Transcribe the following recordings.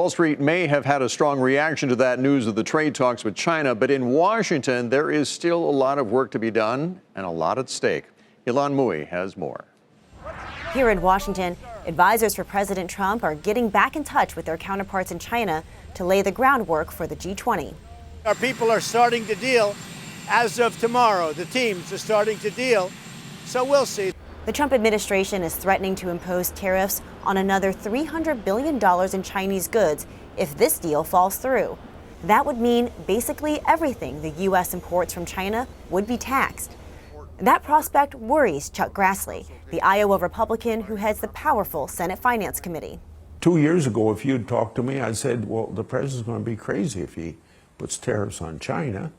Wall Street may have had a strong reaction to that news of the trade talks with China, but in Washington, there is still a lot of work to be done and a lot at stake. Ylan Mui has more. Here in Washington, advisors for President Trump are getting back in touch with their counterparts in China to lay the groundwork for the G20. Our people are starting to deal. As of tomorrow, the teams are starting to deal, so we'll see. The Trump administration is threatening to impose tariffs on another $300 billion in Chinese goods if this deal falls through. That would mean basically everything the U.S. imports from China would be taxed. That prospect worries Chuck Grassley, the Iowa Republican who heads the powerful Senate Finance Committee. 2 years ago, if you'd talked to me, I'd said, well, the president's going to be crazy if he puts tariffs on China.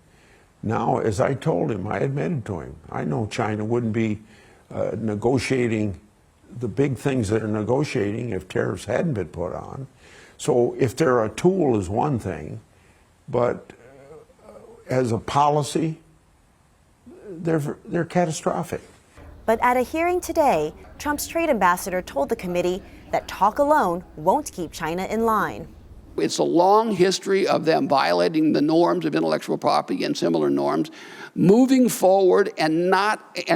Now, as I told him, I admitted to him, I know China wouldn't be negotiating the big things that are negotiating if tariffs hadn't been put on. So if they're a tool is one thing, but as a policy, they're catastrophic. But at a hearing today, Trump's trade ambassador told the committee that talk alone won't keep China in line. It's a long history of them violating the norms of intellectual property and similar norms, moving forward and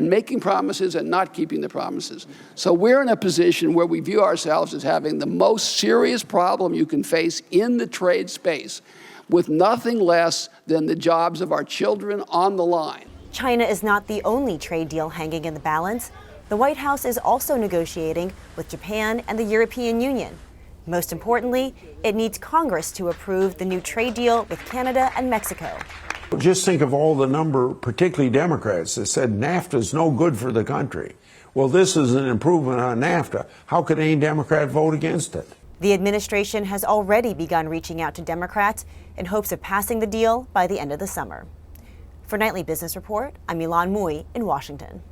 making promises and not keeping the promises. So we're in a position where we view ourselves as having the most serious problem you can face in the trade space, with nothing less than the jobs of our children on the line. China is not the only trade deal hanging in the balance. The White House is also negotiating with Japan and the European Union. Most importantly, it needs Congress to approve the new trade deal with Canada and Mexico. Just think of all the number, particularly Democrats, that said NAFTA is no good for the country. Well, this is an improvement on NAFTA. How could any Democrat vote against it? The administration has already begun reaching out to Democrats in hopes of passing the deal by the end of the summer. For Nightly Business Report, I'm Ylan Mui in Washington.